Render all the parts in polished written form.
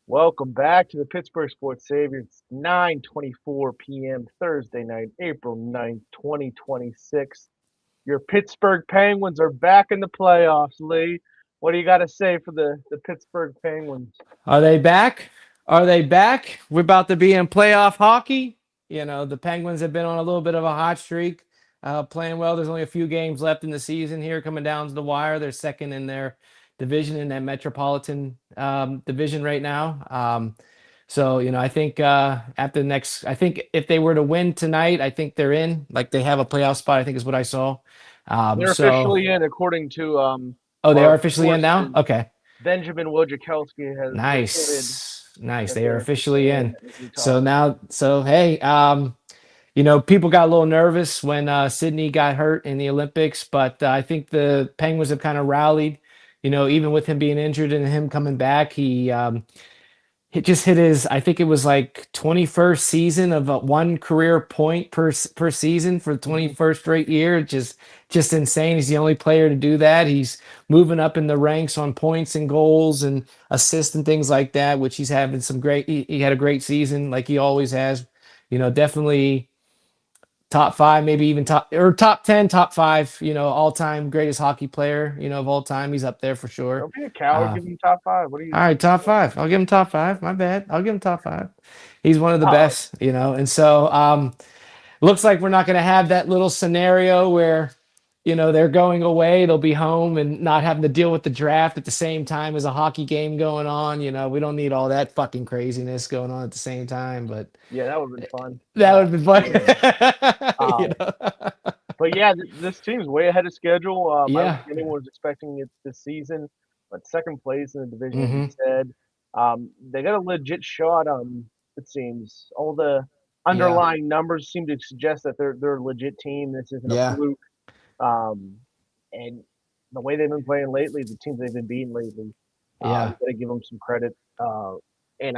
Welcome back to the Pittsburgh Sports Savior. It's 9:24 p.m. Thursday night, April 9th, 2026. Your Pittsburgh Penguins are back in the playoffs, Lee. What do you got to say for the Pittsburgh Penguins? Are they back? Are they back? We're about to be in playoff hockey. The Penguins have been on a little bit of a hot streak, playing well. There's only a few games left in the season here, coming down to the wire. They're second in their division in that Metropolitan division right now. I think after the next, I think if they were to win tonight, I think they're in. Like they have a playoff spot. I think is what I saw. Um, They're so, officially in, according to oh, they are our officially in now. correspondent Okay. Benjamin Wojciechowski has reported Nice. that They are they're officially officially in in. as we So talk. now, so hey, people got a little nervous when Sydney got hurt in the Olympics, but I think the Penguins have kind of rallied. Even with him being injured and him coming back, he just hit his, I think it was like 21st season of one career point per season for the Mhm. 21st straight year. Just insane. He's the only player to do that. He's moving up in the ranks on points and goals and assists and things like that, which he's having some great. He had a great season like he always has. Definitely top five, maybe even top 10, top five. All time greatest hockey player. Of all time. He's up there for sure. Don't be a coward. Uh, Give him top five. What are all you? right, top five. I'll give him top five. My bad. I'll give him top five. He's one of the Oh, best, And so looks like we're not going to have that little scenario where, they're going away, they'll be home and not having to deal with the draft at the same time as a hockey game going on. We don't need all that fucking craziness going on at the same time, but yeah, that would have been fun. that would have been Yeah. fun. Um, But yeah, this team's way ahead of schedule. I don't Yeah. think anyone was expecting it this season, but second place in the division, as you Hmm. said. They got a legit shot. It seems all the Yeah. underlying numbers seem to suggest that they're a legit team. This isn't a Yeah. fluke. Um, and the way they've been playing lately, the teams they've been beating lately, you Yeah. got to give them some credit. And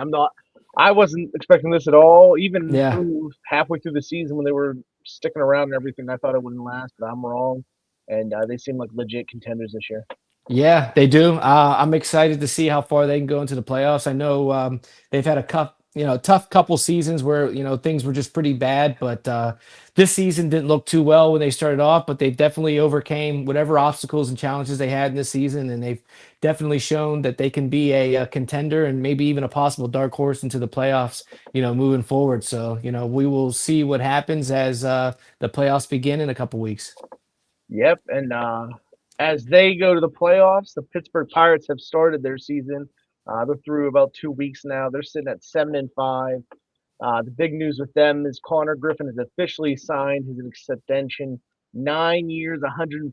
I wasn't expecting this at all. Even Yeah. through halfway through the season when they were sticking around and everything, I thought it wouldn't last, but I'm wrong. And they seem like legit contenders this year. Yeah, they do. I'm excited to see how far they can go into the playoffs. I know they've had tough couple seasons where things were just pretty bad, but this season didn't look too well when they started off. But they definitely overcame whatever obstacles and challenges they had in this season, and they've definitely shown that they can be a contender and maybe even a possible dark horse into the playoffs. Moving forward. So we will see what happens as the playoffs begin in a couple weeks. Yep. And as they go to the playoffs, the Pittsburgh Pirates have started their season. They're through about 2 weeks now. They're sitting at 7-5. The big news with them is Connor Griffin has officially signed his extension, 9 years, $140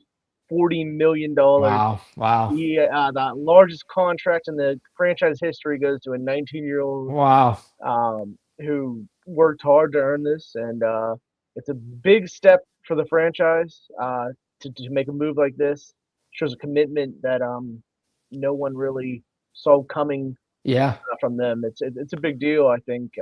million. Wow! Wow! The largest contract in the franchise history goes to a 19-year-old Wow! who worked hard to earn this, and it's a big step for the franchise to make a move like this. Shows a commitment that no one really saw coming Yeah. from them. It's a big deal, I think.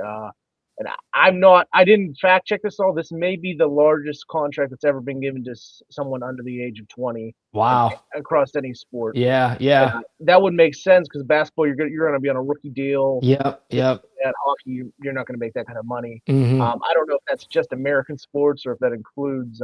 And I'm not. I didn't fact check this all. This may be the largest contract that's ever been given to someone under the age of 20 Wow. across any sport. Yeah, And yeah. that would make sense because basketball, you're gonna be on a rookie deal. Yep, yep. At hockey, you're not going to make that kind of money. Hmm. I don't know if that's just American sports or if that includes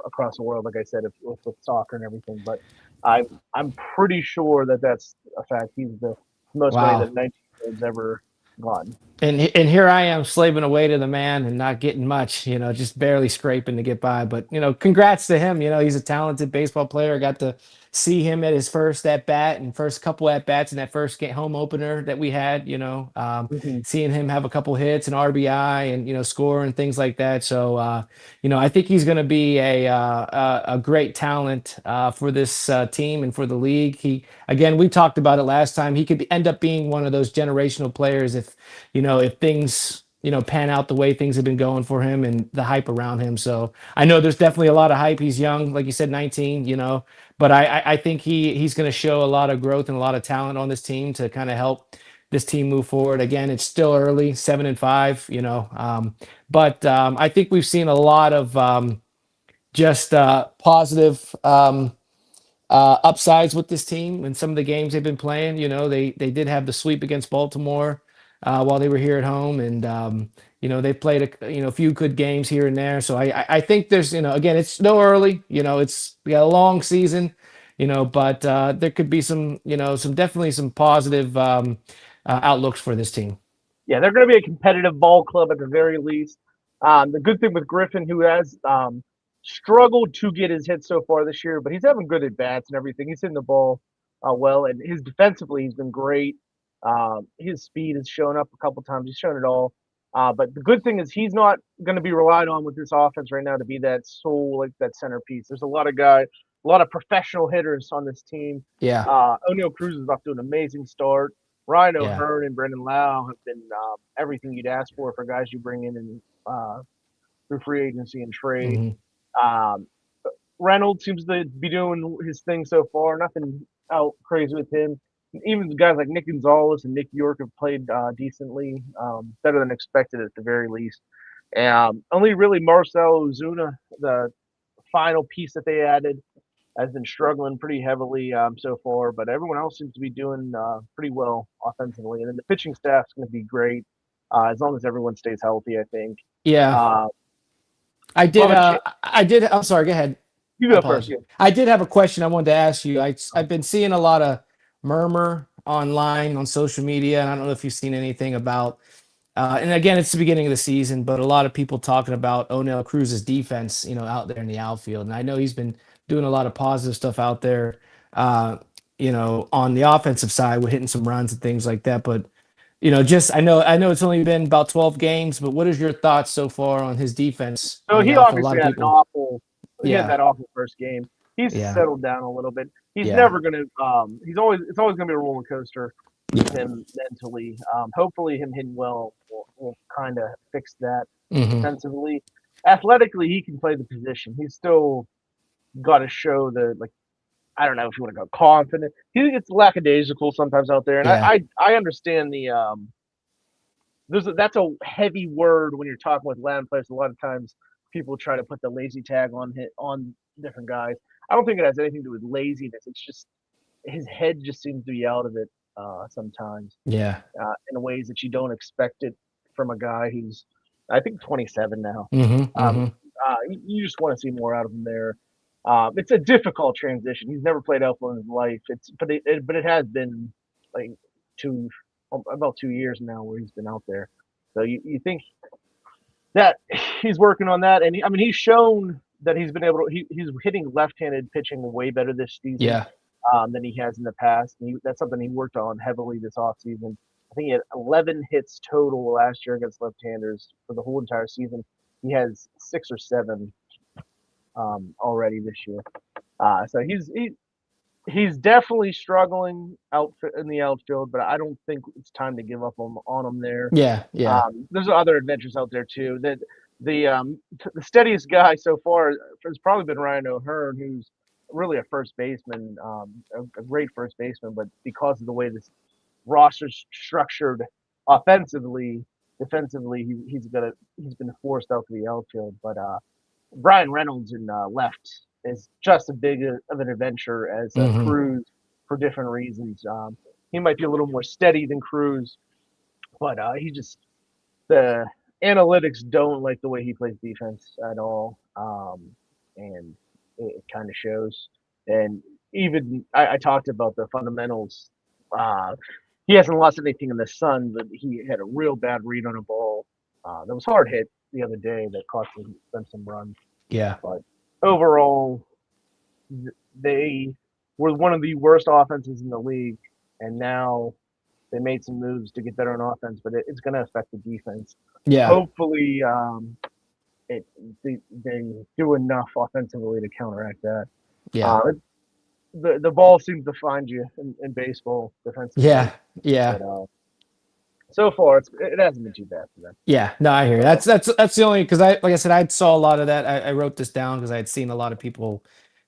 across the world. Like I said, if, with soccer and everything, but I'm pretty sure that that's a fact. He's the most money that Wow. 19-year-olds ever gotten. And here I am slaving away to the man and not getting much, just barely scraping to get by. But congrats to him. He's a talented baseball player. I got to see him at his first at bat and first couple at bats in that first home opener that we had. Mm-hmm. Seeing him have a couple hits and RBI and score and things like that. So I think he's going to be a great talent for this team and for the league. He again, we talked about it last time. He could end up being one of those generational players if things pan out the way things have been going for him and the hype around him. So I know there's definitely a lot of hype. He's young, like you said, 19. But I think he's going to show a lot of growth and a lot of talent on this team to kind of help this team move forward. Again, it's still early, 7-5. But I think we've seen a lot of just positive. upsides with this team and some of the games they've been playing. You know, they did have the sweep against Baltimore while they were here at home, and you know they played a few good games here and there. So I think there's again it's still early. You know, it's we got a long season. You know, but there could be some some definitely some positive outlooks for this team. Yeah, they're going to be a competitive ball club at the very least. The good thing with Griffin, who has struggled to get his hits so far this year, but he's having good at bats and everything. He's hitting the ball well, and his defensively, he's been great. His speed has shown up a couple times. He's shown it all. But the good thing is he's not going to be relied on with this offense right now to be that soul, like that centerpiece. There's a lot of guys, a lot of professional hitters on this team. Yeah, O'Neal Cruz is off to an amazing start. Ryan yeah, O'Hearn and Brendan Lau have been everything you'd ask for guys you bring in and through free agency and trade. hmm Um, Reynolds seems to be doing his thing so far. Nothing out crazy with him. Even guys like Nick Gonzalez and Nick York have played decently, better than expected at the very least. Only really Marcel Ozuna, the final piece that they added, has been struggling pretty heavily so far, but everyone else seems to be doing pretty well offensively. And then the pitching staff's going to be great as long as everyone stays healthy, I think. yeah. Uh, I we'll did. have a chance. I did. I'm sorry. Go ahead. You I go first. apologize. Yeah. I did have a question I wanted to ask you. I've been seeing a lot of murmur online on social media, and I don't know if you've seen anything about. And again, it's the beginning of the season, but a lot of people talking about O'Neal Cruz's defense, out there in the outfield, and I know he's been doing a lot of positive stuff out there, on the offensive side with hitting some runs and things like that. But just I know it's only been about 12 games, but what is your thoughts so far on his defense So on the he outfield? A lot obviously of had an people, awful. He had yeah, that awful first game. He's yeah, settled down a little bit. He's yeah, never going to. He's always. It's always going to be a roller coaster with yeah. him mentally. Hopefully, him hitting well will kind of fix that Hmm. defensively. Athletically, he can play the position. He's still got to show the like. I don't know if you want to go confident. He gets lackadaisical sometimes out there, and Yeah. I understand the that's a heavy word when you're talking with land players. A lot of times people try to put the lazy tag on different guys. I don't think it has anything to do with laziness. It's just his head just seems to be out of it sometimes Yeah. in ways that you don't expect it from a guy who's I think 27 now. Mhm, Um, mhm. you just want to see more out of him there. It's a difficult transition. He's never played outfield in his life. But it has been like two about 2 years now where he's been out there. So you think that he's working on that, and I mean he's shown that he's been able to. He's hitting left-handed pitching way better this season Yeah. than he has in the past. That's something he worked on heavily this offseason. I think he had 11 hits total last year against left-handers for the whole entire season. He has 6 or 7 already this year. So he's definitely struggling out in the outfield, but I don't think it's time to give up on him there. Yeah, yeah. There's other adventures out there too. That the steadiest guy so far has probably been Ryan O'Hearn, who's really a first baseman, a great first baseman, but because of the way this roster's structured offensively, defensively, he's been forced out to the outfield. But Brian Reynolds in left is just as big of an adventure as Mhm. Cruz for different reasons. He might be a little more steady than Cruz, but he just the analytics don't like the way he plays defense at all, and it kind of shows. And even I talked about the fundamentals. Uh, he hasn't lost anything in the sun, but he had a real bad read on a ball that was hard hit the other day that cost them some runs. Yeah. But overall, they were one of the worst offenses in the league, and now they made some moves to get better on offense, but it's going to affect the defense. Yeah. Hopefully, they do enough offensively to counteract that. Yeah. Uh, the ball seems to find you in baseball defensively, Yeah. Yeah. but so far it hasn't been too bad for them. Yeah. No, I hear you. So That's the only because like I said, I saw a lot of that. I wrote this down because I had seen a lot of people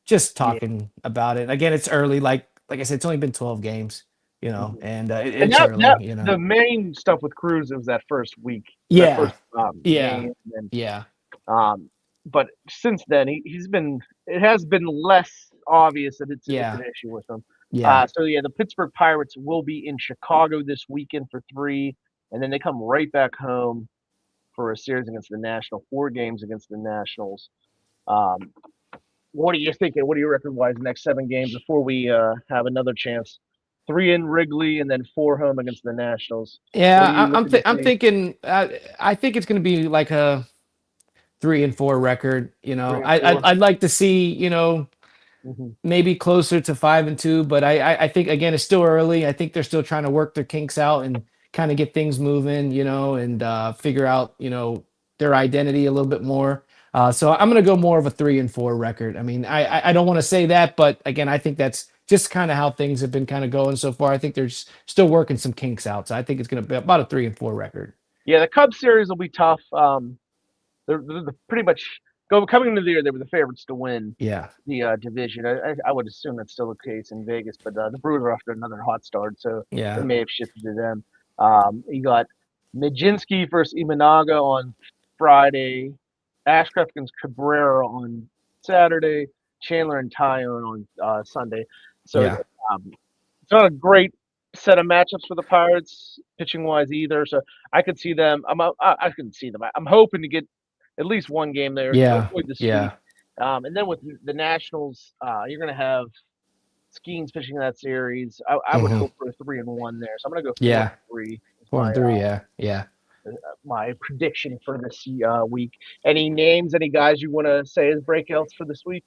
just yeah, talking about it. Again, it's early. Like I said, it's only been 12 games, mhm. and And it's early. the main stuff with Cruz was that first week, that Yeah. first Yeah. game, and Yeah. Um, but since then, he's been. It has been less obvious that it's Yeah. an issue with them. Yeah. So yeah, the Pittsburgh Pirates will be in Chicago this weekend for 3, and then they come right back home for a series against the National, 4 games against the Nationals. Um, what are you thinking? What do you reckon? Wise next 7 games before we have another chance? 3 in Wrigley and then 4 home against the Nationals. What are Yeah, you looking to I'm see? thinking. I think it's going to be like a 3-4 record. Three and four. I'd like to see Mm-hmm. maybe closer to 5-2, but I think again it's still early. I think they're still trying to work their kinks out and kind of get things moving, and figure out their identity a little bit more. So I'm going to go more of a 3-4 record. I mean, I don't want to say that, but again, I think that's just kind of how things have been kind of going so far. I think they're still working some kinks out, so I think it's going to be about a 3-4 record. Yeah, the Cubs series will be tough. They're pretty much coming into the year. They were the favorites to win Yeah, the division. I would assume that's still the case in Vegas, but the Brewers are off to another hot start, so it yeah, may have shifted to them. You got Majinski versus Imanaga on Friday, Ashcraft against Cabrera on Saturday, Chandler and Tyone on Sunday. So yeah, it's not a great set of matchups for the Pirates pitching wise either. So I could see them. I can see them. I'm hoping to get at least 1 game there to yeah, avoid the sweep. yeah. And then with the Nationals, you're going to have Skeens pitching that series. I would Hmm. hope for a 3-1 there. So I'm going to go four Yeah, and three. Is four and three. Yeah, yeah. my prediction for this week. Any names? Any guys you want to say as breakouts for this week?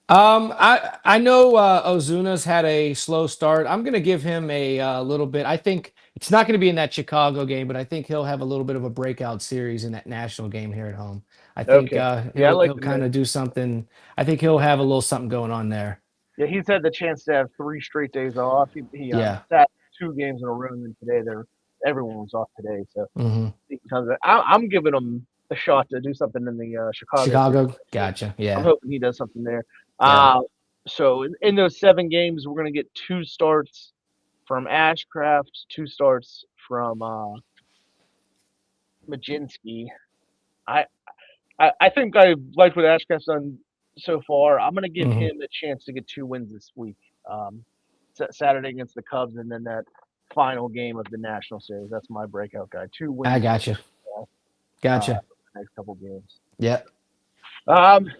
I know Ozuna's had a slow start. I'm going to give him a little bit. I think it's not going to be in that Chicago game, but I think he'll have a little bit of a breakout series in that national game here at home. I think Okay. Yeah, I like he'll the kind mix. of do something. I think he'll have a little something going on there. Yeah, he's had the chance to have 3 straight days off. He Yeah. sat 2 games in a row, and then today everyone was off today. So Hmm. I'm giving him a shot to do something in the Chicago series. Chicago. Gotcha. I'm Yeah. hoping he does something there. Yeah. Uh, so in those 7 games, we're gonna get 2 starts from Ashcraft, 2 starts from Majinski. I, I think I like what Ashcraft's done so far. I'm gonna give Hmm. him a chance to get 2 wins this week. Um, Saturday against the Cubs, and then that final game of the National Series. That's my breakout guy. Two I wins gotcha. uh, Gotcha. the next couple games. Yeah.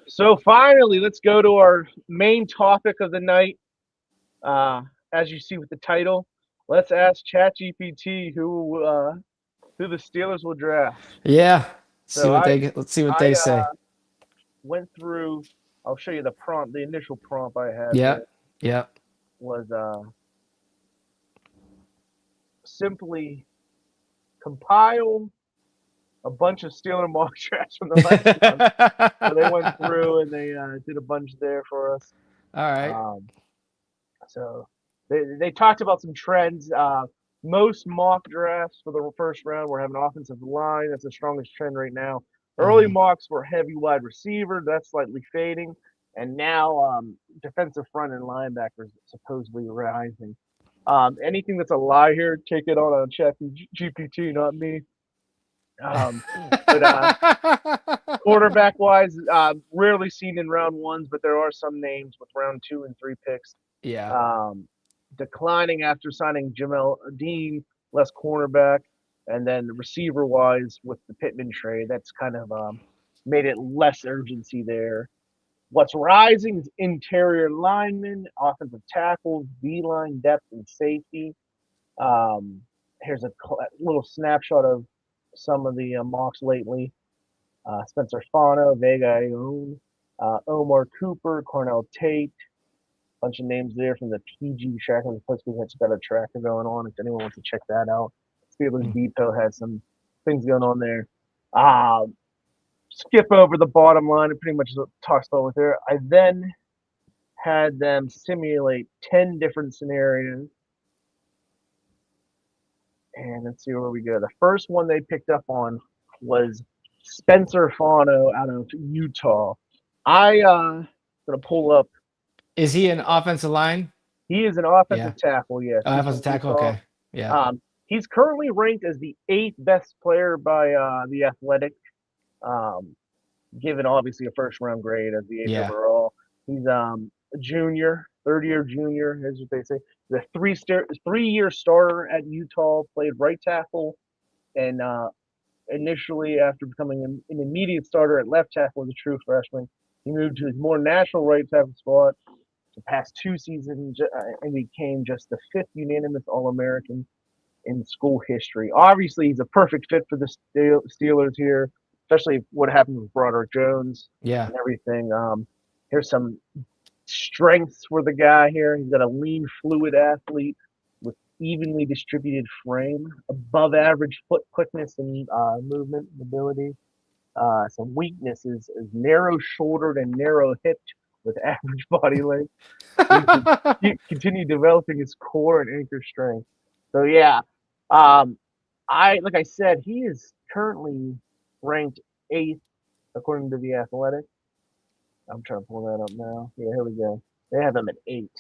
So finally, let's go to our main topic of the night. Uh, as you see with the title, let's ask ChatGPT who the Steelers will draft. Yeah. See So what they let's see what I they say. went through. I'll show you the prompt. The initial prompt I had Yeah. here Yeah. was simply compile a bunch of Steeler mock drafts from the last month. So they went through and they did a bunch there for us. All right. Um, so they talked about some trends. Most mock drafts for the first round were having offensive line. That's the strongest trend right now. Early Hmm. mocks were heavy wide receiver. That's slightly fading. And now defensive front and linebackers supposedly rising. Anything that's a lie here, take it on Chat GPT, not me. Um, but quarterback wise, rarely seen in round ones, but there are some names with round 2 and 3 picks. Yeah. Um, Declining after signing Jamel Dean, less cornerback, and then receiver wise with the Pittman trade, that's kind of made it less urgency there. What's rising is interior linemen, offensive tackles, D line depth, and safety. Um, Here's a little snapshot of some of the mocks lately. Spencer Fano, Vega Ayoun, Omar Cooper, Cornell Tate, bunch of names there from the PG tracker. The Postgres has got a tracker going on. If anyone wants to check that out, Steelers Mm. Depot has some things going on there. Skip over the bottom line. It pretty much talks about what there. I then had them simulate 10 different scenarios. And let's see where we go. The first one they picked up on was Spencer Fano out of Utah. I gonna pull up. Is he an offensive line? He is an Yeah. offensive tackle. Yes, Oh, he's offensive from tackle. Utah. Okay. Yeah. He's currently ranked as the 8th best player by the Athletic, given obviously a first round grade as the 8th Yeah. overall. He's junior, third year junior, is what they say. The 3 year starter at Utah, played right tackle, and initially after becoming an immediate starter at left tackle as a true freshman, he moved to his more natural right tackle spot the past 2 seasons and became just the fifth unanimous All American in school history. Obviously, he's a perfect fit for the Steelers here, especially what happened with Broderick Jones Yeah. and everything. Here's some strengths for the guy here. He's got a lean, fluid athlete with evenly distributed frame, above average foot quickness and movement ability. Some weaknesses is narrow shouldered and narrow hipped with average body length. He should continue developing his core and anchor strength. So yeah, um, I like I said, he is currently ranked eighth according to the Athletic. I'm trying to pull that up now. Yeah, here we go. They have him at eight.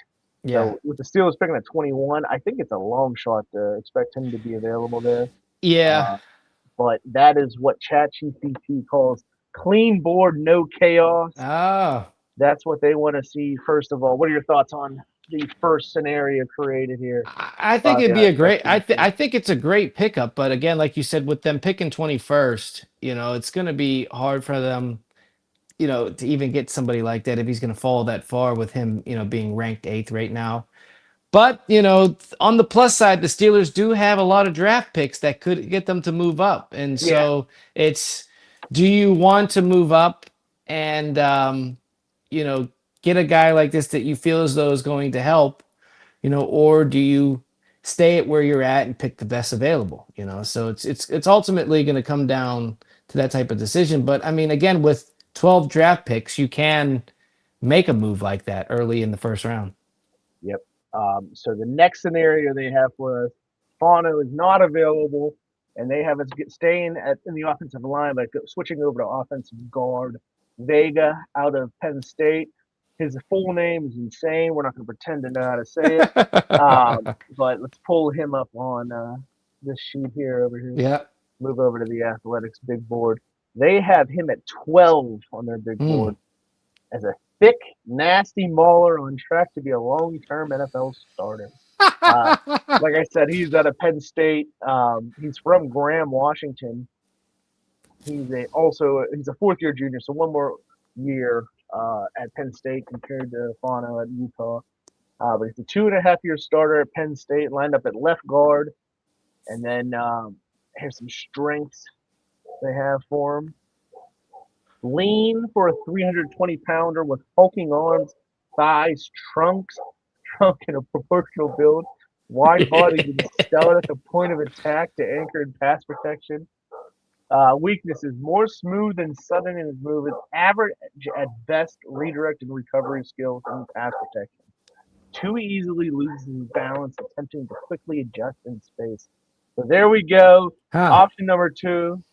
Yeah. So with the Steelers picking at 21, I think it's a long shot to expect him to be available there. Yeah. Uh, but that is what ChatGPT calls clean board, no chaos. Oh, That's what they want to see. First of all, what are your thoughts on the first scenario created here I think by it'd be a great. ChatGPT? I think it's a great pickup, but again, like you said, with them picking 21st, it's going to be hard for them, to even get somebody like that if he's going to fall that far with him, being ranked eighth right now. But, on the plus side, the Steelers do have a lot of draft picks that could get them to move up. And Yeah, so it's, do you want to move up and, you know, get a guy like this that you feel as though is going to help, or do you stay at where you're at and pick the best available, So it's ultimately going to come down to that type of decision. But I mean, again, with 12 draft picks, you can make a move like that early in the first round. yep. So the next scenario they have for us, Fano is not available, and they have us staying in the offensive line, but switching over to offensive guard. Vega out of Penn State. His full name is insane. We're not going to pretend to know how to say it. But let's pull him up on this sheet here over here. Yeah. Move over to the Athletics big board. They have him at 12 on their big Hmm. board as a thick, nasty mauler on track to be a long-term NFL starter. Uh, like I said, he's out of Penn State. He's from Graham, Washington. He's a fourth year junior, so one more year at Penn State compared to Fano at Utah. But he's a 2.5 year starter at Penn State, lined up at left guard, and then here's some strengths they have for him. Lean for a 320-pounder with hulking arms, thighs, trunk in a proportional build. Wide body with a stout at the point of attack to anchor and pass protection. Weaknesses: more smooth and sudden in his movement, average at best redirect and recovery skills, and pass protection. Too easily loses his balance attempting to quickly adjust in space. So there we go. Huh. Option number two.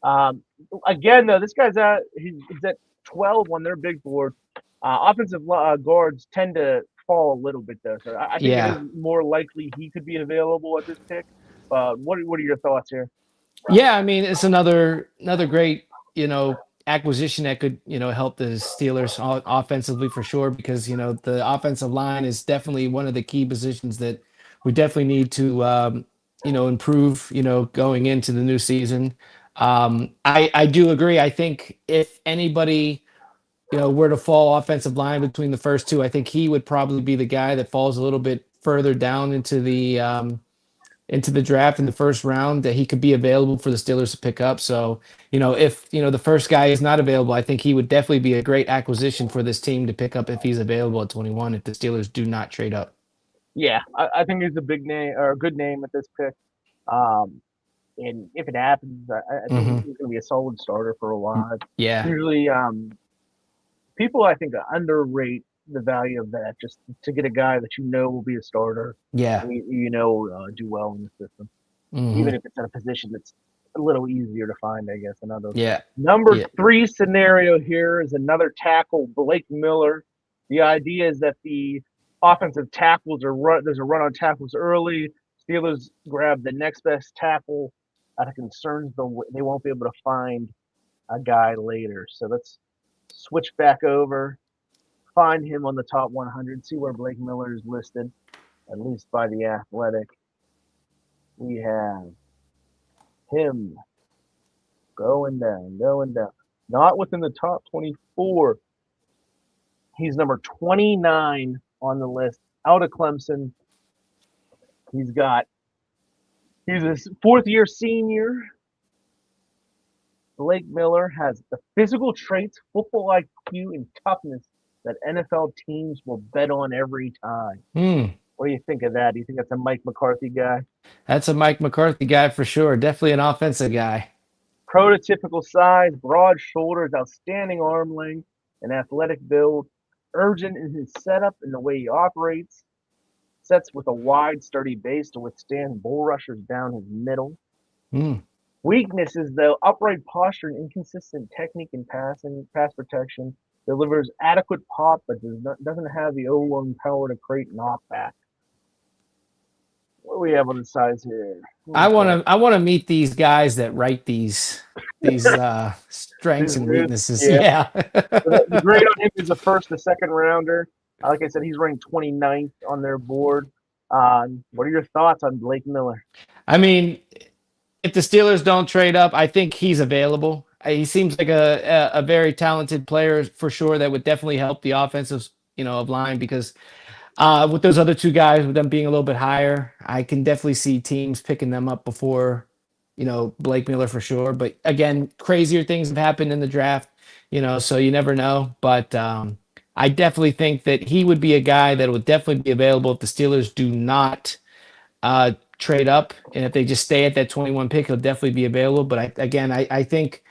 Um, Again, though, this guy's he's at 12 on their big board. Offensive guards tend to fall a little bit though, so I think it is Yeah. more likely he could be available at this pick. What are your thoughts here? Yeah, I mean, it's another great, acquisition that could, help the Steelers offensively for sure because, the offensive line is definitely one of the key positions that we definitely need to improve, going into the new season. I do agree. I think if anybody, were to fall offensive line between the first two, I think he would probably be the guy that falls a little bit further down into the draft in the first round that he could be available for the Steelers to pick up. So, if the first guy is not available, I think he would definitely be a great acquisition for this team to pick up if he's available at 21 if the Steelers do not trade up. Yeah, I think he's a big name or a good name at this pick. Um, and if it happens, I think Hmm. he's going to be a solid starter for a while. Yeah. Usually, people I think underrate the value of that just to get a guy that you know will be a starter, Yeah. and do well in the system, even Hmm. if it's at a position that's a little easier to find, I guess, than others. Yeah. Number Yeah. three scenario here is another tackle, Blake Miller. The idea is that the offensive tackles there's a run on tackles early. Steelers grab the next best tackle. Out of concerns, they won't be able to find a guy later. So let's switch back over. find him on the top 100. See where Blake Miller is listed, at least by the Athletic. We have him going down, going down. Not within the top 24. He's number 29 on the list. Out of Clemson. He's got. He's a fourth-year senior. Blake Miller has the physical traits, football IQ, and toughness that NFL teams will bet on every time. Hmm. What do you think of that? Do you think that's a Mike McCarthy guy? That's a Mike McCarthy guy for sure. Definitely an offensive guy. Prototypical size, broad shoulders, outstanding arm length, and athletic build. Urgent in his setup and the way he operates. Sets with a wide, sturdy base to withstand bull rushers down his middle. Hmm. Weaknesses, though, upright posture and inconsistent technique in pass protection. Delivers adequate pop, but doesn't have the O-line power to create knockback. What do we have on the sides here? I want to meet these guys that write these strengths and weaknesses. Yeah. Yeah. The grade on him is a first, a second rounder. Like I said, he's ranked 29th on their board. What are your thoughts on Blake Miller? I mean, if the Steelers don't trade up, I think he's available. He seems like a very talented player for sure that would definitely help the offensive, of line because with those other two guys, with them being a little bit higher, I can definitely see teams picking them up before, Blake Miller for sure. But again, crazier things have happened in the draft, so you never know. But I definitely think that he would be a guy that would definitely be available if the Steelers do not trade up, and if they just stay at that 21 pick, he'll definitely be available. But I think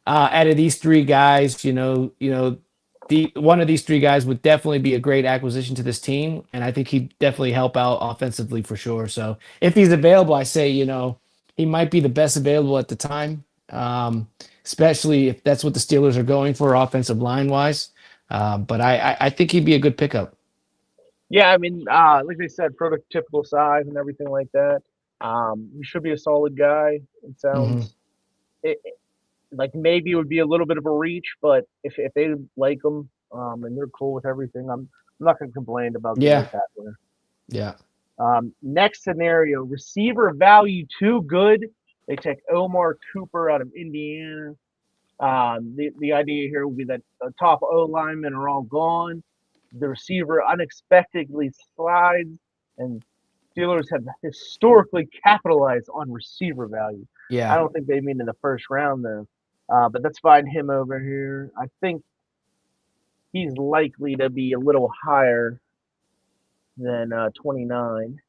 out of these three guys, the one of these three guys would definitely be a great acquisition to this team, and I think he'd definitely help out offensively for sure. So if he's available, I say he might be the best available at the time, especially if that's what the Steelers are going for offensive line wise. But I think he'd be a good pickup. Yeah, I mean, like they said, prototypical size and everything like that. He should be a solid guy. It Hmm. sounds like maybe it would be a little bit of a reach, but if they like him and they're cool with everything, I'm not going to complain about getting a Yeah, tackler. yeah. Next scenario, receiver value too good. They take Omar Cooper out of Indiana. The idea here will be that the top O linemen are all gone. The receiver unexpectedly slides, and Steelers have historically capitalized on receiver value. I Yeah. don't think they mean in the first round though, but let's find him over here. I think he's likely to be a little higher than 29,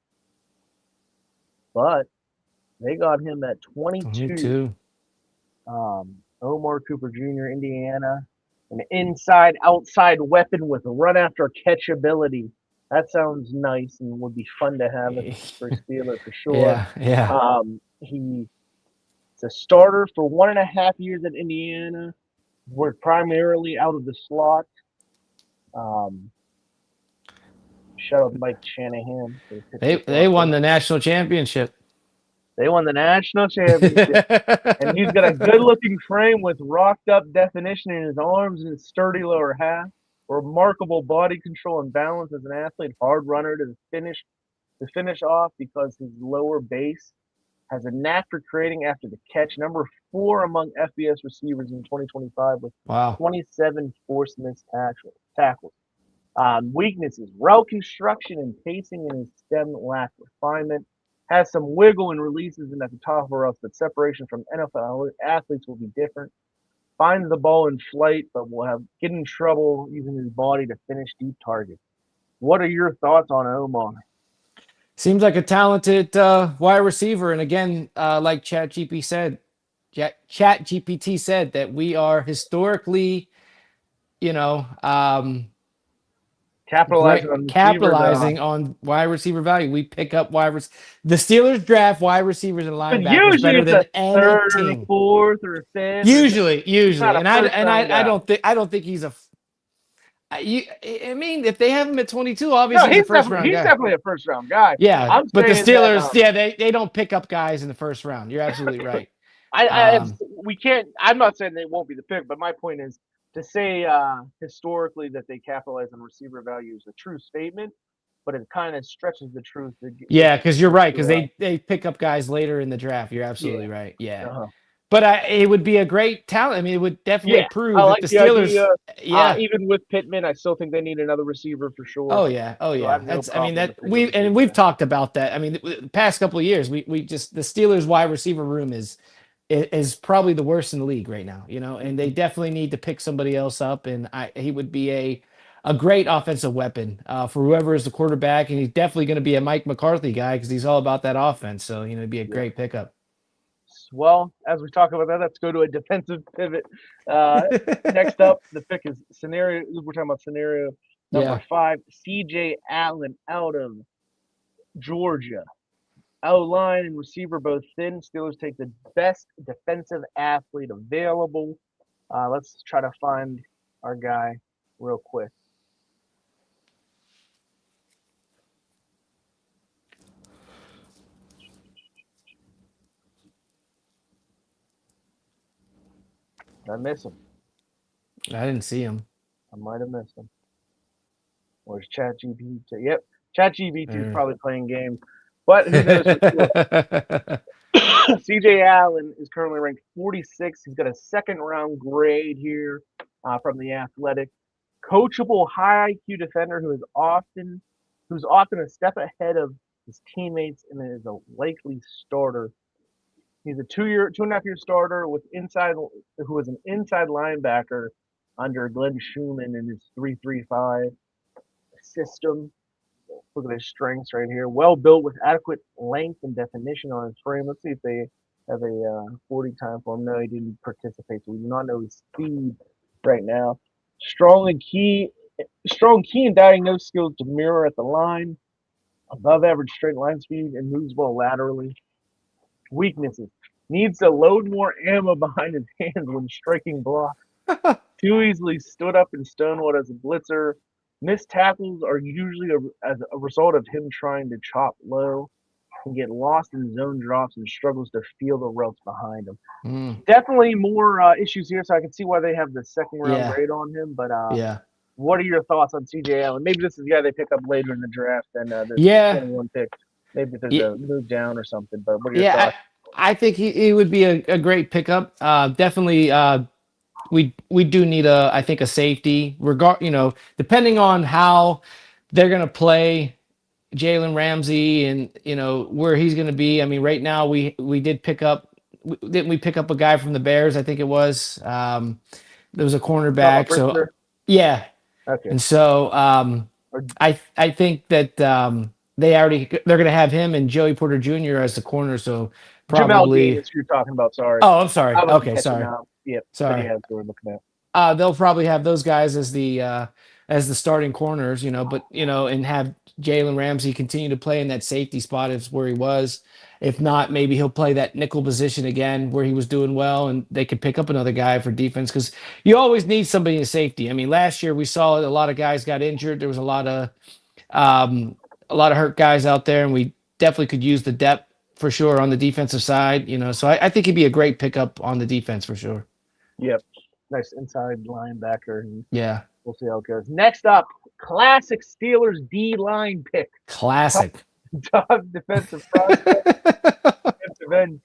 but they got him at Me 22. too. Omar Cooper Jr., Indiana, an inside outside weapon with run after catch ability. That sounds nice and would be fun to have for Steeler for sure. Yeah, yeah. He's a starter for 1.5 years at Indiana. Worked primarily out of the slot. Um, Shout out Mike Shanahan for the Pittsburgh They won Broncos. the national championship. They won the national championship. And he's got a good-looking frame with rocked-up definition in his arms and his sturdy lower half. Remarkable body control and balance as an athlete. Hard runner to finish off because his lower base has a knack for creating after the catch. Number 4 among FBS receivers in 2025 with Wow. 27 forced missed tackles. Weaknesses: route construction and pacing in his stem lack refinement. Has some wiggle and releases in at the top of routes, but separation from NFL athletes will be different. Finds the ball in flight, but will get in trouble using his body to finish deep targets. What are your thoughts on Omar? Seems like a talented wide receiver. And again, like Chat GPT said that we are historically, you know, Capitalizing great on receivers, capitalizing on wide receiver value. We pick up the Steelers draft wide receivers and but linebackers usually better it's a than any third or a team. fourth or a fifth. He's not Usually, a and first round I guy. don't think he's a. I mean, if they have him at 22, No, obviously he's a first round he's guy. definitely a first round guy. Yeah, I'm but the saying that Steelers, yeah, they don't pick up guys in the first round. You're absolutely right. I Um, we can't. I'm not saying they won't be the pick, but my point is to say historically that they capitalize on receiver value is a true statement, but it kind of stretches the truth to make Yeah, it because you're right. Because to they pick up guys later in the draft. You're yeah. absolutely right. Yeah, Uh-huh. but it would be a great talent. I mean, it would definitely Yeah, I prove that like the the idea. Steelers. Yeah. Even with Pittman, I still think they need another receiver for sure. Oh yeah. Oh So I yeah. have no That's. I mean problem that with picking up we've receiver. talked about that. I mean, the past couple of years, we just the Steelers wide receiver room is probably the worst in the league right now. And they Mhm. definitely need to pick somebody else up. And he would be a great offensive weapon for whoever is the quarterback. And he's definitely going to be a Mike McCarthy guy because he's all about that offense. So it'd be a Yeah. great pickup. Well, as we talk about that, let's go to a defensive pivot. Uh, Next up, the pick is scenario. We're talking about scenario number Yeah. 5. C.J. Allen out of Georgia. O line and receiver both thin. Steelers take the best defensive athlete available. Let's try to find our guy real quick. Did I miss him? I didn't see him. I might have missed him. Where's ChatGPT? Yep, ChatGPT is Uh. probably playing games, but who knows for sure. CJ Allen is currently ranked 46. He's got a second round grade here from the Athletic. Coachable, high IQ defender who's often a step ahead of his teammates and is a likely starter. He's a 2.5 year starter who was an inside linebacker under Glenn Schumann in his 3-3-5 system. Look at his strengths right here. Well built with adequate length and definition on his frame. Let's see if they have a 40 time for him. No, he didn't participate, so we do not know his speed right now. Strong and key, strong key and diagnose skills to mirror at the line. Above average straight line speed and moves well laterally. Weaknesses: needs to load more ammo behind his hands when striking blocks. Too easily stood up and stonewalled as a blitzer. Missed tackles are usually as a result of him trying to chop low. Can get lost in zone drops and struggles to feel the routes behind him. Mm, Definitely more issues here, so I can see why they have the second round yeah. grade on him. But Yeah. what are your thoughts on CJ Allen? Maybe this is the guy they pick up later in the draft than the Yeah. 21 pick. Maybe if there's Yeah. a move down or something. But what are your Yeah. thoughts? I think he would be a great pickup. Definitely. We do need I think a safety. Depending on how they're gonna play Jalen Ramsey and where he's gonna be. I mean, right now we did pick up. Didn't we pick up a guy from the Bears? I think it was. There was a Talking about cornerback. So Brisker? yeah, Okay. and so Or I think that they're going to have him and Joey Porter Jr. as the corner. So Jamal probably. Davis, you're talking about. Sorry. Oh, I'm I sorry. wasn't Okay, catching sorry, up. Yep. But sorry. yeah, that's what we're looking at. They'll probably have those guys as the starting corners. But and have Jalen Ramsey continue to play in that safety spot is where he was. If not, maybe he'll play that nickel position again where he was doing well, and they could pick up another guy for defense because you always need somebody in safety. I mean, last year we saw a lot of guys got injured. There was um, a lot of hurt guys out there, and we definitely could use the depth for sure on the defensive side. So I think he'd be a great pickup on the defense for sure. Yep. Nice inside linebacker. And Yeah, we'll see how it goes. Next up, classic Steelers D line pick. Top, classic. top defensive prospect, defensive end,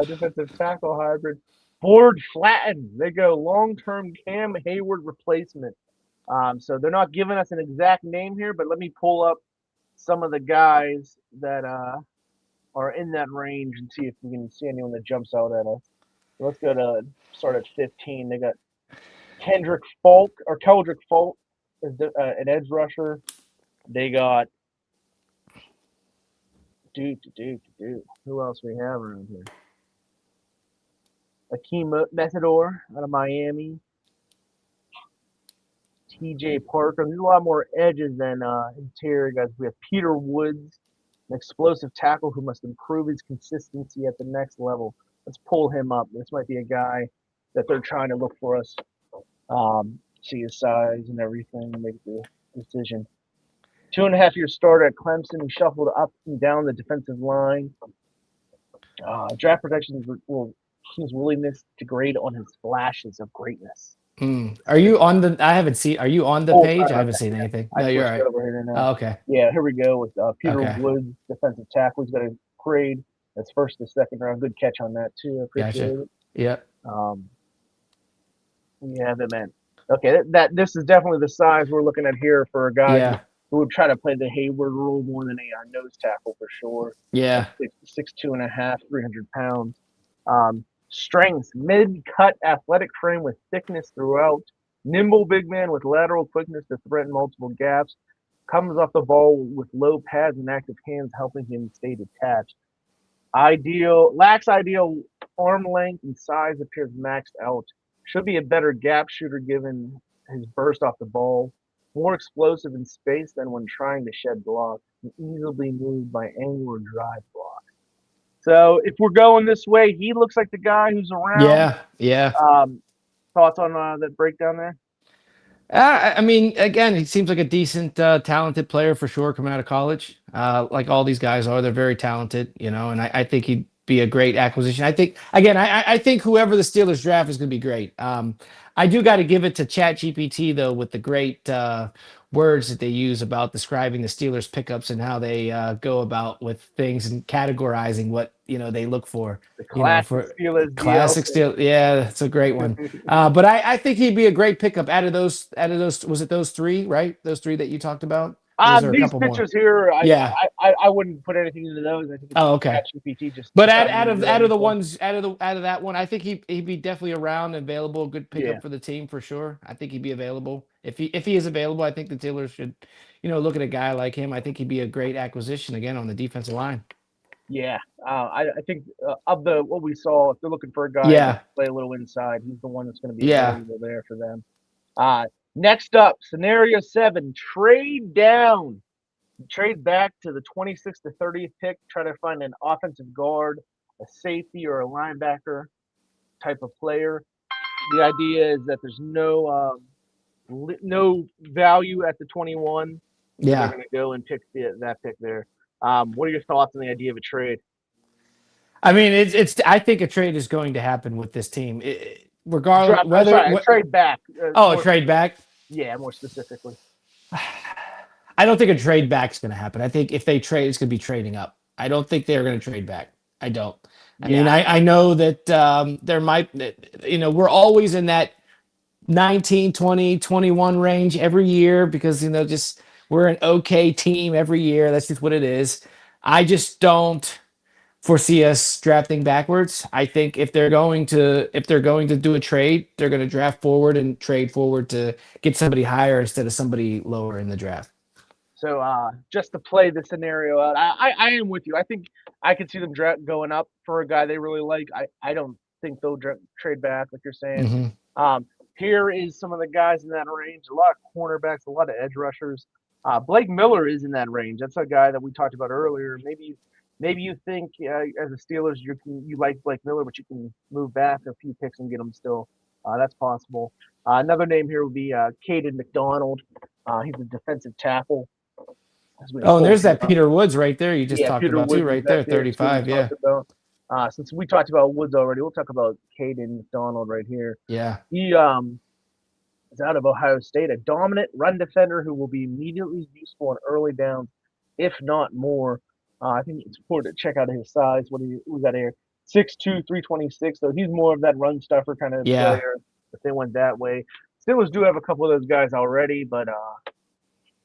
defensive tackle hybrid. Board flattened. They go long term Cam Hayward replacement. So they're not giving us an exact name here, but let me pull up some of the guys that are in that range and see if we can see anyone that jumps out at us. So let's go to start at 15. They got Keldrick Falk is an edge rusher. They got who else we have around here? Akeem Methodor out of Miami. TJ Parker. There's a lot more edges than interior guys. We have Peter Woods, an explosive tackle who must improve his consistency at the next level. Let's pull him up. This might be a guy that they're trying to look for us. See his size and everything, make the decision. 2.5 year starter at Clemson. He shuffled up and down the defensive line. Draft protection will his willingness to grade on his flashes of greatness. Are you on the? I haven't seen. Are you on the Oh, sorry page? I about haven't that. seen Yeah, anything. I No, you're all switched right. over here now. Oh, okay. Yeah, here we go with Peter Okay. Woods, defensive tackle. He's got a grade. That's first to second round. Good catch on that too. I Gotcha. appreciate it. Yep. Um, yeah, the man. Okay, that this is definitely the size we're looking at here for a guy Yeah. who would try to play the Hayward role more than a nose tackle for sure. At Yeah. 6'2" and a half, 300 pounds. Strength, mid-cut athletic frame with thickness throughout. Nimble big man with lateral quickness to threaten multiple gaps. Comes off the ball with low pads and active hands, helping him stay detached. Lacks ideal arm length and size, appears maxed out. Should be a better gap shooter given his burst off the ball. More explosive in space than when trying to shed blocks. And easily moved by angle or drive block. So if we're going this way, he looks like the guy who's around. Yeah. Yeah. Um, Thoughts on that breakdown there? I mean, again, he seems like a decent, talented player for sure coming out of college. Like all these guys are, they're very talented, and I think he'd be a great acquisition. I think, again, I think whoever the Steelers draft is going to be great. I do got to give it to ChatGPT though, with the great words that they use about describing the Steelers pickups and how they go about with things and categorizing what they look for. The classic For Steelers classic DLC. Steel. Yeah, that's a great one. But I think he'd be a great pickup out of those. Out of those, was it those three? Right, those three that you talked about, or was there a These couple more? pictures here, Yeah. I wouldn't put anything into those. I think it's Oh, just okay. ChatGPT just But deciding what out he of the wants. ones out of that one, I think he'd be definitely around, available, good Yeah, pickup for the team for sure. I think he'd be available if he is available. I think the Steelers should, look at a guy like him. I think he'd be a great acquisition again on the defensive line. yeah. I think of the what we saw, if they're looking for a guy that Yeah, can play a little inside, he's the one that's going to be yeah, available there for them. Uh, Next up, scenario 7: trade down, trade back to the 26th to 30th pick, try to find an offensive guard, a safety, or a linebacker type of player. The idea is that there's no value at the 21, so they're yeah. going to go and pick that pick there. What are your thoughts on the idea of a trade? I mean, it's. I think a trade is going to happen with this team, regardless I'm whether. sorry, a trade back. Oh, a trade back. Yeah, more specifically. I don't think a trade back is going to happen. I think if they trade, it's going to be trading up. I don't think they're going to trade back. I don't. I Yeah, mean, I know that there might, we're always in that 19, 20, 21 range every year because, just we're an okay team every year. That's just what it is. I just don't foresee us drafting backwards. I think if they're going to do a trade, they're going to draft forward and trade forward to get somebody higher instead of somebody lower in the draft. so just to play the scenario out, I am with you. I think I could see them going up for a guy they really like. I don't think they'll trade back, like you're saying. Hmm. Um, Here is some of the guys in that range. A lot of cornerbacks, a lot of edge rushers. Blake Miller is in that range. That's a guy that we talked about earlier. Maybe you think as a Steelers you like Blake Miller, but you can move back a few picks and get him still. That's possible. Another name here would be Caden McDonald. He's a defensive tackle. As we Oh, and pull there's him that up. Peter Woods right there you just Yeah, talked Peter about too, Woods is right back there, there too. We 35. Yeah. talked about. Since we talked about Woods already, we'll talk about Caden McDonald right here. Yeah. He is out of Ohio State, a dominant run defender who will be immediately useful in early downs, if not more. I think it's important to check out his size. We got here? 6'2", 326. So he's more of that run stuffer kind of Yeah. player. If they went that way, Steelers do have a couple of those guys already, but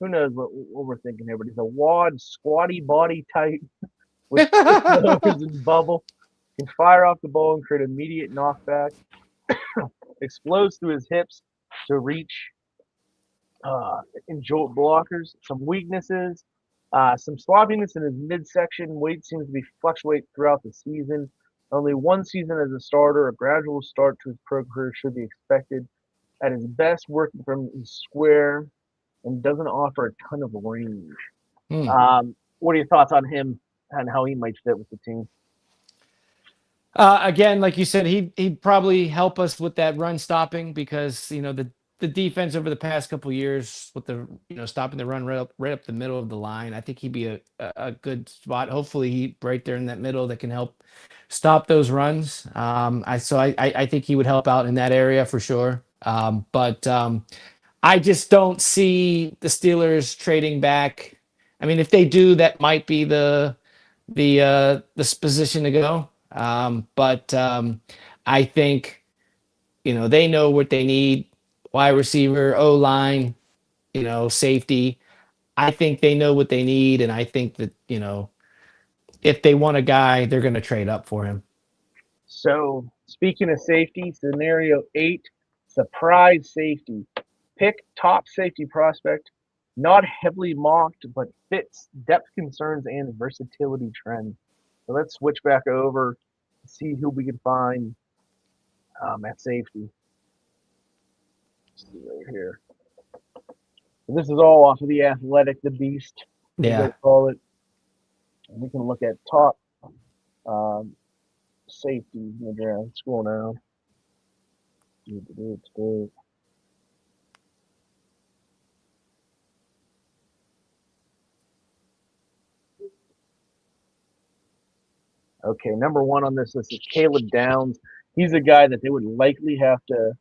who knows what we're thinking here? But he's a wad, squatty body type with quick nose and bubble. Can fire off the ball and create immediate knockback. Explodes through his hips to reach and jolt blockers. Some weaknesses, some sloppiness in his midsection. Weight seems to be fluctuate throughout the season. Only one season as a starter. A gradual start to his pro career should be expected. At his best, working from his square and doesn't offer a ton of range. Hmm. What are your thoughts on him and how he might fit with the team? Again, like you said, he'd probably help us with that run stopping because the defense over the past couple of years with the stopping the run right up the middle of the line. I think he'd be a good spot. Hopefully, he right there in that middle that can help stop those runs. I think he would help out in that area for sure. But I just don't see the Steelers trading back. I mean, if they do, that might be the position to go. But I think they know what they need: wide receiver, O line, safety. I think they know what they need, and I think that if they want a guy, they're going to trade up for him. So, speaking of safety, scenario 8, surprise safety. Pick top safety prospect, not heavily mocked, but fits depth concerns and versatility trends. So let's switch back over, see who we can find at safety. Let's see right here. So this is all off of the Athletic, the Beast, as they Yeah, call it. And we can look at top um, safety in the draft. Scroll down. Okay, number one on this list is Caleb Downs. He's a guy that they would likely have to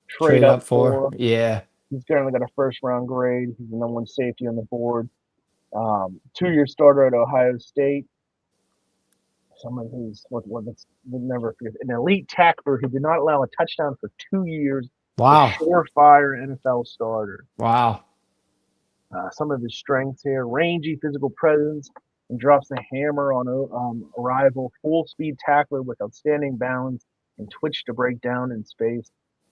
trade trade up up for. for. Yeah. He's currently got a first round grade. He's the number one safety on the board. 2 year starter at Ohio State. Someone who's let's never forget an elite tackler who did not allow a touchdown for 2 years. A Wow. surefire NFL starter. Wow. Some of his strengths here: rangy physical presence, and drops the hammer on arrival. Full speed tackler with outstanding balance and twitch to break down in space.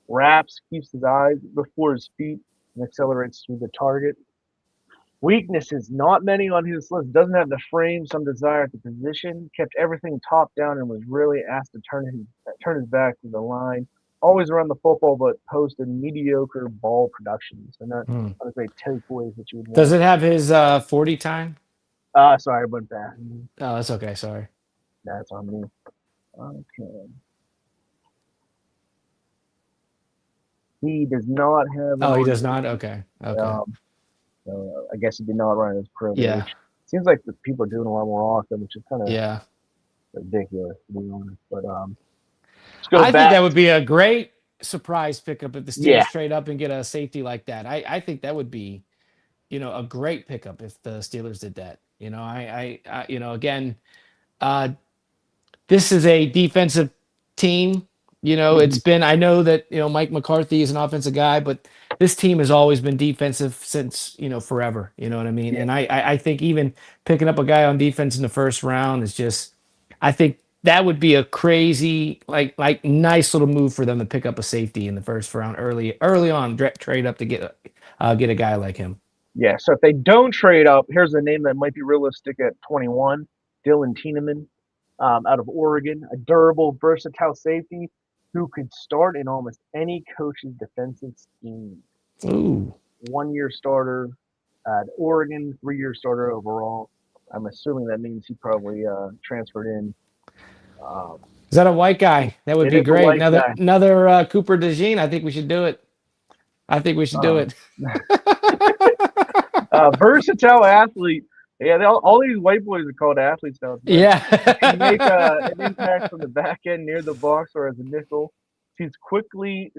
Wraps, keeps his eyes before his feet, and accelerates through the target. Weaknesses, not many on his list. Doesn't have the frame, some desire at the position. Kept everything top down and was really asked to turn his back to the line. Always around the football, but posted mediocre ball production. So Hmm. not a great takeaways that you would Does want. it have his 40 time? Sorry, I went back. Oh, that's okay. Sorry. That's on me. Okay. He does not have it Oh, he on does not. him. Okay. Okay. Um, I guess he did not run his pro day, Yeah. which seems like the people are doing a lot more often, which is kind of Yeah. ridiculous to be honest. But let's go I think back. that would be a great surprise pickup if the Yeah, Steelers trade up and get a safety like that. I think that would be, a great pickup if the Steelers did that. Again, uh, this is a defensive team. It's mhm, been, I know that, Mike McCarthy is an offensive guy, but this team has always been defensive since, forever. You know what I mean? yeah, And I think even picking up a guy on defense in the first round is just, I think that would be a crazy, like nice little move for them to pick up a safety in the first round early on, trade up to get a guy like him. yeah. So if they don't trade up, here's a name that might be realistic at 21. Dylan Tieneman, out of Oregon, a durable, versatile safety who could start in almost any coach's defensive scheme. Ooh. 1 year starter at Oregon, 3 year starter overall. I'm assuming that means he probably transferred in. Um, Is that a white guy? That would it be is a great. white Another guy. another Cooper DeJean. I think we should do it. I think we should do Um, it. versatile athlete. Yeah, all these white boys are called athletes now. It's nice. Yeah. Can make an impact from the back end near the box or as a nickel.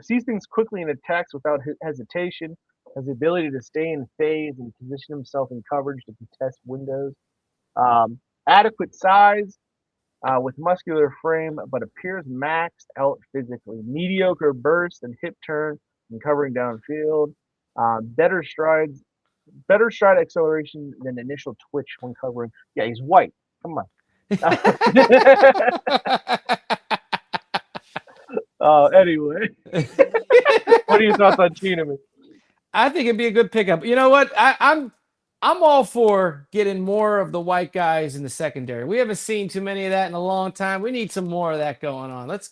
Sees things quickly and attacks without hesitation. Has the ability to stay in phase and position himself in coverage to contest windows. Adequate size with muscular frame, but appears maxed out physically. Mediocre burst and hip turn and covering downfield. Better strides, better stride acceleration than initial twitch when covering. Yeah, he's white. Come on. Anyway, what are your thoughts on Tiedemann? I think it'd be a good pickup. You know what? I'm all for getting more of the white guys in the secondary. We haven't seen too many of that in a long time. We need some more of that going on. Let's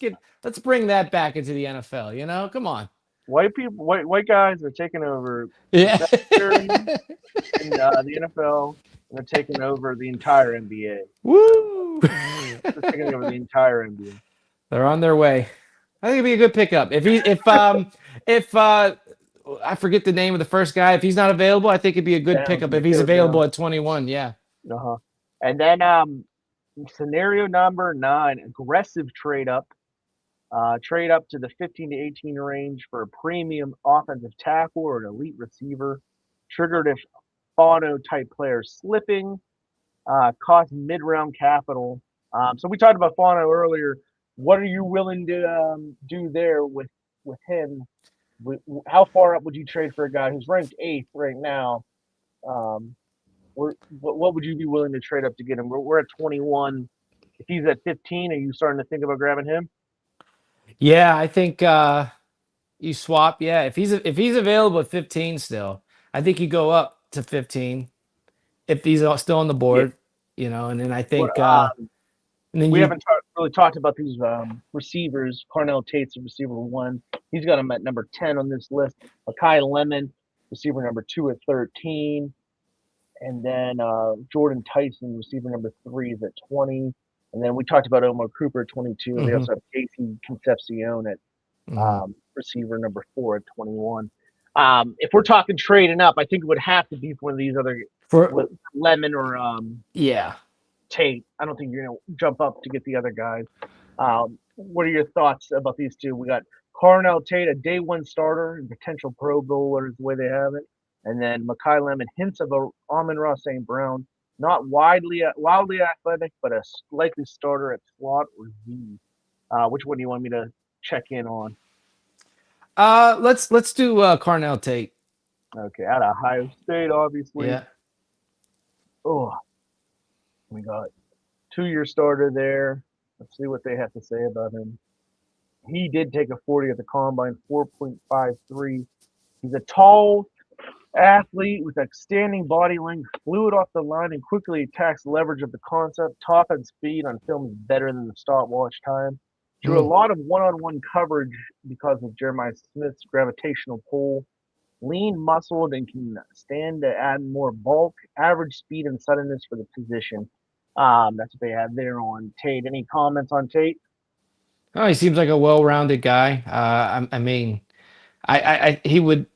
bring that back into the NFL. Come on. White guys are taking over the Yeah. secondary in the NFL, and they're taking over the entire NBA. So Woo. they're taking over the entire NBA. They're on their way. I think it'd be a good pickup. If I forget the name of the first guy, if he's not available, I think it'd be a good Downs, pickup if he's Caleb available Downs. at 21. Yeah. Uh-huh. And then scenario number 9, aggressive trade up. Trade up to the 15 to 18 range for a premium offensive tackle or an elite receiver. Triggered if Fano type players slipping. Cost mid round capital. So we talked about Fano earlier. What are you willing to do there with him? How far up would you trade for a guy who's ranked eighth right now? Um, what would you be willing to trade up to get him? We're at 21. If he's at 15, are you starting to think about grabbing him? Yeah, I think you swap. Yeah, if he's available at 15 still, I think you go up to 15 if he's still on the Yeah. board, and then I What think and then we you haven't really talked about these receivers. Carnell Tate's receiver one. He's got him at number 10 on this list. Makai Lemon, receiver number two at 13. And then Jordan Tyson, receiver number three, is at 20. And then we talked about Omar Cooper at 22. They mhm, also have Casey Concepcion at mhm. receiver number four at 21. If we're talking trading up, I think it would have to be for one of these other For Lemon or yeah. Tate. I don't think you're going to jump up to get the other guys. What are your thoughts about these two? We got Carnell Tate, a day one starter and potential Pro Bowler, is the way they have it. And then Makai Lemon, hints of a Amon-Ra St. Brown, not wildly athletic, but a likely starter at slot or Z. Which one do you want me to check in on? Let's do Carnell Tate. Okay, out of Ohio State, obviously. Yeah. Oh, we got 2 year starter there. Let's see what they have to say about him. He did take a 40 at the combine, 4.53. He's a tall athlete with outstanding body length, fluid off the line, and quickly attacks leverage of the concept. Top end speed on film is better than the stopwatch time. Drew a Mm. lot of one on one coverage because of Jeremiah Smith's gravitational pull. Lean, muscled, and can stand to add more bulk, average speed, and suddenness for the position. That's what they have there on Tate. Any comments on Tate? Oh, he seems like a well-rounded guy. I mean, he would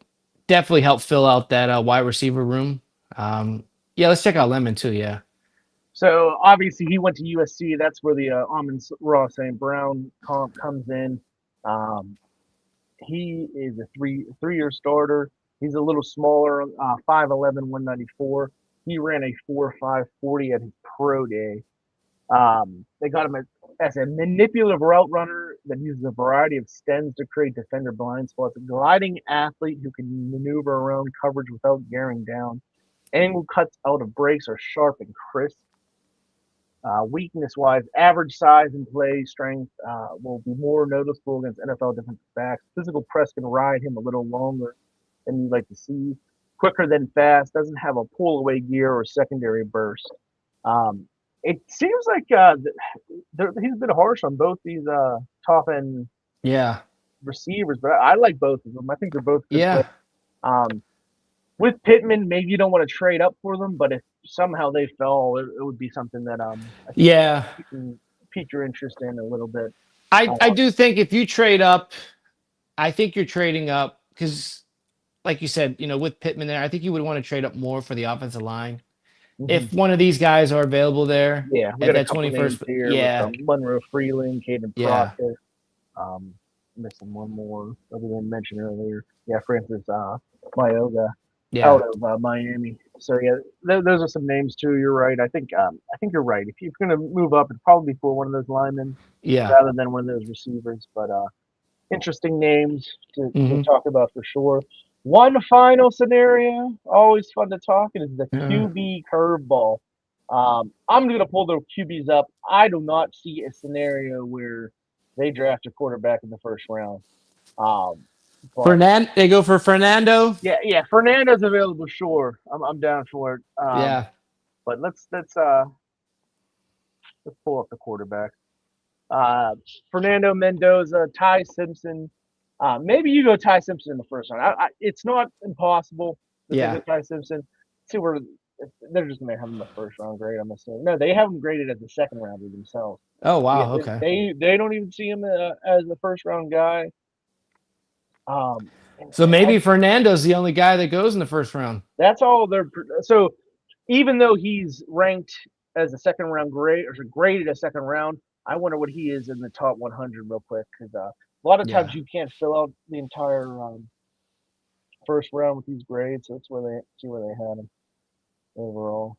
definitely help fill out that wide receiver room. Yeah, let's check out Lemon too. Yeah. So obviously he went to USC. That's where the Amon Ross St. Brown comp comes in. Um, he is a three-year starter. He's a little smaller, 5'11", 194. He ran a 4.5 40 at his pro day. They got him as a manipulative route runner that uses a variety of stems to create defender blind spots. A gliding athlete who can maneuver around coverage without gearing down. Angle cuts out of breaks are sharp and crisp. Weakness wise, average size and play strength will be more noticeable against NFL defensive backs. Physical press can ride him a little longer than you'd like to see. Quicker than fast, doesn't have a pull away gear or secondary burst. Um, it seems like he's been harsh on both these top end Yeah. receivers, but I like both of them. I think they're both good players. Yeah. Um, with Pittman, maybe you don't want to trade up for them, but if somehow they fell, it would be something that I think Yeah. you can pique your interest in a little bit. I do think if you trade up, I think you're trading up because, like you said, with Pittman there, I think you would want to trade up more for the offensive line. Mm-hmm. If one of these guys are available there Yeah, we at got a that couple names 21st, here with yeah, Monroe Freeland, Caden yeah, Proctor. Missing one more other than mentioned earlier. Yeah, Francis Mayoga out yeah, of Miami. So yeah, those are some names too. You're right. I think you're right. If you're going to move up, it'd probably be for one of those linemen yeah. rather than one of those receivers. But interesting names to Hmm. talk about for sure. One final scenario, always fun to talk, is the QB curveball. I'm going to pull the QBs up. I do not see a scenario where they draft a quarterback in the first round. Um, but They go for Fernando. yeah, Fernando's available. Sure, I'm down for it. Yeah, But let's pull up the quarterback. Uh, Fernando Mendoza, Ty Simpson. Maybe you go Ty Simpson in the first round. It's not impossible that they go yeah. Ty Simpson. See where they're just going to have him a first round grade. I'm assuming. No, they have him graded as a second rounder themselves. Oh Yeah, wow. Okay. they don't even see him as the first round guy. Um, and, So and maybe Fernando's the only guy that goes in the first round. that's all they're so even though he's ranked as a second round grade or graded a second round, I wonder what he is in the top 100 real quick because a lot of times Yeah. you can't fill out the entire first round with these grades. So that's where they see where they had him overall.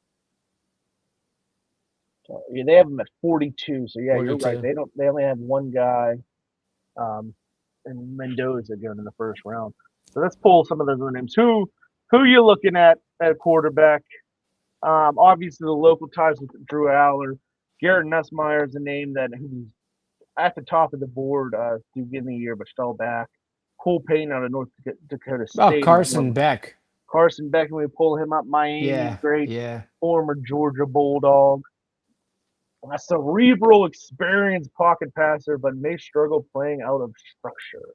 So, yeah, they have him at 42. So yeah, you're right. 42. They don't. They only have one guy, um, in Mendoza going in the first round. So let's pull some of those other names. Who you looking at quarterback? Obviously the local ties with Drew Aller. Garrett Nussmeier is a name that who's at the top of the board to begin the year, but fell back. Cole Payne out of North Dakota Oh, State is Carson one. Beck. Carson Beck, we pull him up. Miami, Yeah. great Yeah. former Georgia Bulldog. A cerebral, experienced pocket passer, but may struggle playing out of structure.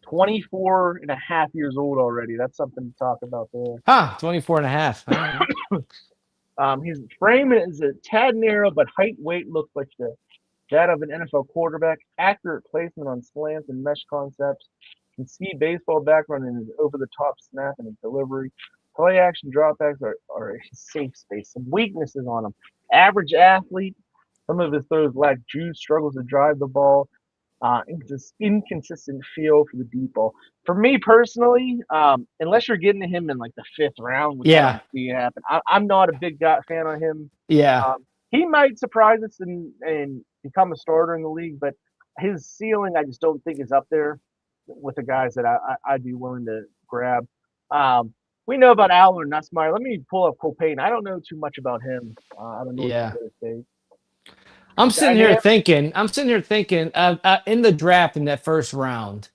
24 and a half years old already. That's something to talk about there. 24 and a half. All right. His frame is a tad narrow, but height weight looks like that of an NFL quarterback. Accurate placement on slants and mesh concepts. Can see baseball background in his over-the-top snap and his delivery. Play action dropbacks are his safe space. Some weaknesses on him. Average athlete. Some of his throws lack juice. Struggles to drive the ball. Inconsistent feel for the deep ball. For me personally, unless you're getting to him in like the fifth round, which I don't Yeah. see happen, I'm not a big fan of him. Yeah. He might surprise us and become a starter in the league, but his ceiling I just don't think is up there with the guys that I'd be willing to grab. Um, we know about Allen Nussmeier. Let me pull up Cole Payton. I don't know too much about him. I don't know what Yeah. Dakota State. I'm sitting here Dynamic. thinking. I'm sitting here thinking. In the draft in that first round,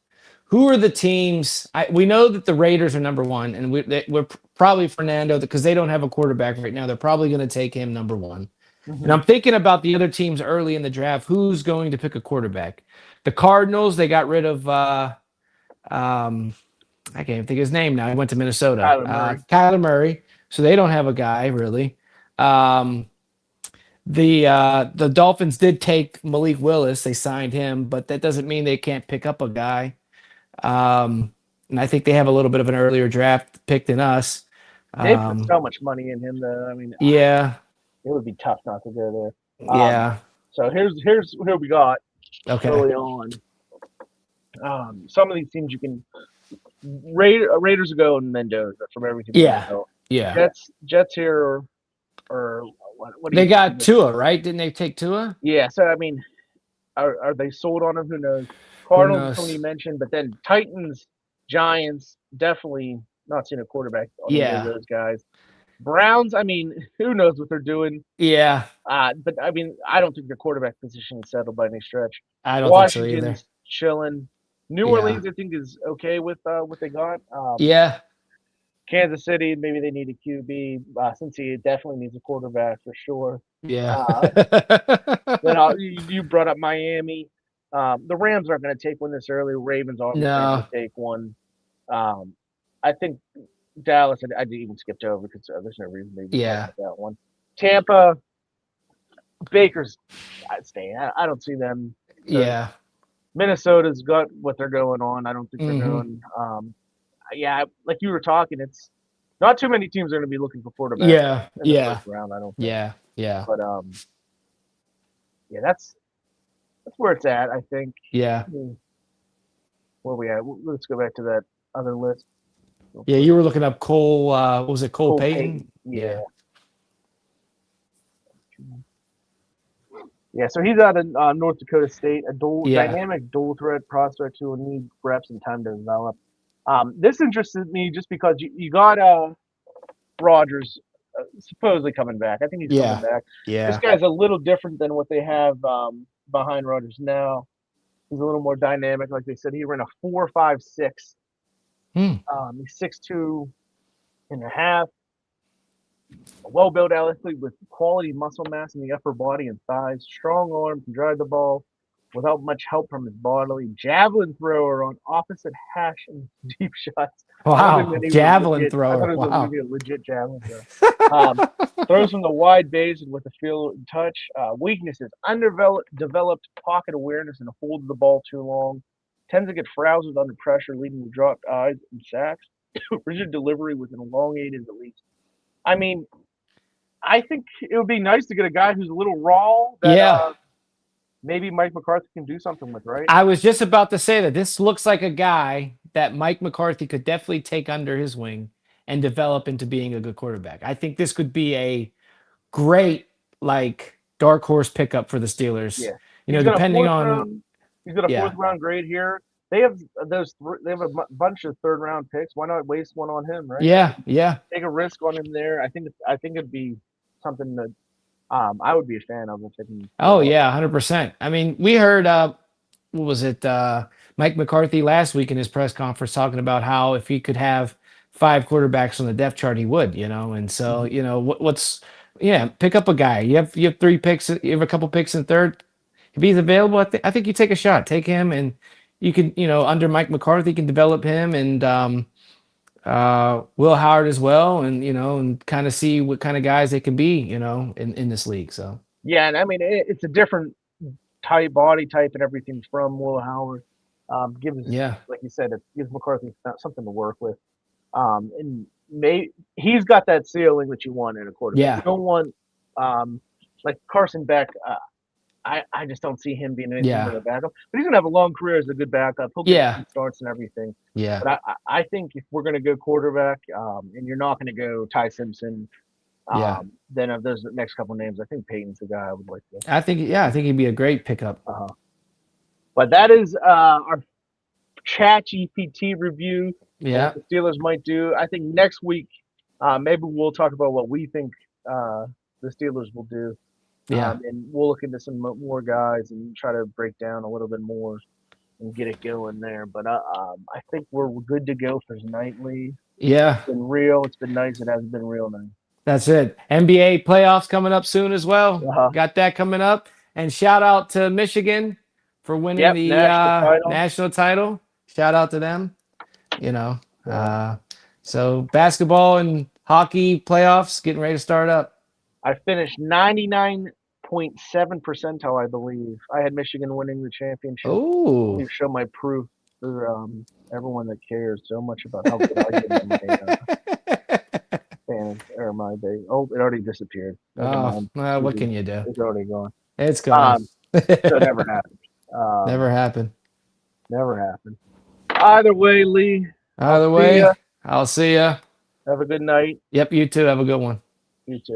who are the teams? We know that the Raiders are number one, and we're probably Fernando because they don't have a quarterback right now. They're probably going to take him number one. And Mm-hmm. I'm thinking about the other teams early in the draft. Who's going to pick a quarterback? The Cardinals. They got rid of. Um, I can't even think of his name now. He went to Minnesota. Kyler Murray. Kyler Murray. So they don't have a guy really. Um, the Dolphins did take Malik Willis. They signed him, but that doesn't mean they can't pick up a guy. And I think they have a little bit of an earlier draft pick than us. They put Um, so much money in him that I mean, yeah, it would be tough not to go there. yeah, So here's who we got okay, early on. Some of these teams you can Raiders go and Mendoza from everything we yeah, know. yeah. Jets here or what do They you think? got Tua, right? Didn't they take Tua? Yeah, so I mean, are they sold on him? Who knows? Who Cardinals, Tony knows? mentioned, but then Titans, Giants, definitely not seeing a quarterback on either of Yeah, those guys. Browns, I mean, who knows what they're doing? yeah. But I mean, I don't think their quarterback position is settled by any stretch. I don't think so either. Washington's chilling. New Yeah, Orleans, I think, is okay with what they got. yeah, Kansas City, maybe they need a QB. Cincy definitely needs a quarterback for sure. yeah. Uh, then you brought up Miami. The Rams aren't going to take one this early. Ravens obviously aren't going No, to take one. Um, I think Dallas, I even skipped over because there's no reason to even talk yeah, about that one. Tampa, Baker's, I'd stay. I don't see them. So yeah. Minnesota's got what they're going on. I don't think they're Hmm. going. Yeah, like you were talking, it's not too many teams are going to be looking for quarterbacks Yeah, in the yeah, first round. I don't think. yeah, yeah, But yeah, that's where it's at. I think. yeah. Where we at? Let's go back to that other list real Yeah, quick. you were looking up Cole. What was it Cole Cole Payton? Payton. Yeah. Yeah, Yeah, so he's out of North Dakota State, a yeah, dynamic dual threat prospect who will need reps and time to develop. This interested me just because you got Rogers supposedly coming back. I think he's coming yeah, back. This yeah. guy's a little different than what they have behind Rogers now. He's a little more dynamic, like they said. He ran a 4.56. Hmm. He's 6'2" and a half. A well-built athlete with quality muscle mass in the upper body and thighs, strong arm, can drive the ball without much help from his bodily. Javelin thrower on opposite hash and deep shots. I don't think Wow, that he was a javelin legit. I thought thrower. it was going to Wow. be a legit javelin thrower. Um, throws from the wide base and with a feel and touch. Weaknesses: undeveloped pocket awareness and holds the ball too long. Tends to get frazzled under pressure, leading to dropped eyes and sacks. Rigid delivery with an elongated release. I mean, I think it would be nice to get a guy who's a little raw that Yeah, maybe Mike McCarthy can do something with, right? I was just about to say that this looks like a guy that Mike McCarthy could definitely take under his wing and develop into being a good quarterback. I think this could be a great like dark horse pickup for the Steelers. Yeah, You know, he's got a depending fourth on round. He's got a fourth yeah. round grade here. They have they have a bunch of third round picks. Why not waste one on him, right? Yeah, yeah. Take a risk on him there. I think it'd be something that I would be a fan of if they can pull Oh off. yeah, 100%. I mean, we heard what was it Mike McCarthy last week in his press conference talking about how if he could have five quarterbacks on the depth chart he would, you know. And so, Mhm. you know, what's yeah, pick up a guy. You have three picks, you have a couple picks in third. If he's available, I think you take a shot. Take him and you can, you know, under Mike McCarthy can develop him and Will Howard as well, and you know, and kind of see what kind of guys they can be, you know, in this league. So Yeah, and I mean it's a different type, body type, and everything from Will Howard. Gives, yeah, like you said, it gives McCarthy something to work with. And he's got that ceiling that you want in a quarterback. You yeah, don't want like Carson Beck. I just don't see him being anything yeah, but a backup. But he's gonna have a long career as a good backup. He'll get yeah, some starts and everything. yeah, But I think if we're gonna go quarterback, and you're not gonna go Ty Simpson, yeah. then of those next couple names, I think Peyton's the guy I would like to. I think yeah, I think he'd be a great pickup. Uh, but that is our ChatGPT review of what Yeah, the Steelers might do. I think next week, maybe we'll talk about what we think the Steelers will do. yeah, And we'll look into some more guys and try to break down a little bit more and get it going there. But I think we're good to go for nightly. yeah. It's been real. It's been nice. It hasn't been real nice. That's it. NBA playoffs coming up soon as well. Uh-huh. Got that coming up. And shout out to Michigan for winning Yep, the national title. national title. Shout out to them. You know, Yeah. so basketball and hockey playoffs getting ready to start up. I finished 99.7 percentile, I believe. I had Michigan winning the championship. Let Oh, me show my proof for everyone that cares so much about how good I did in my fans or my day. Oh, it already disappeared. Never oh, mind. well, what can you do? It's already gone. It's gone. Um, so it never happened. Never happened. Never happened. Either way, Lee, I'll Either see way, ya. I'll see ya. Have a good night. Yep, you too. Have a good one. You too.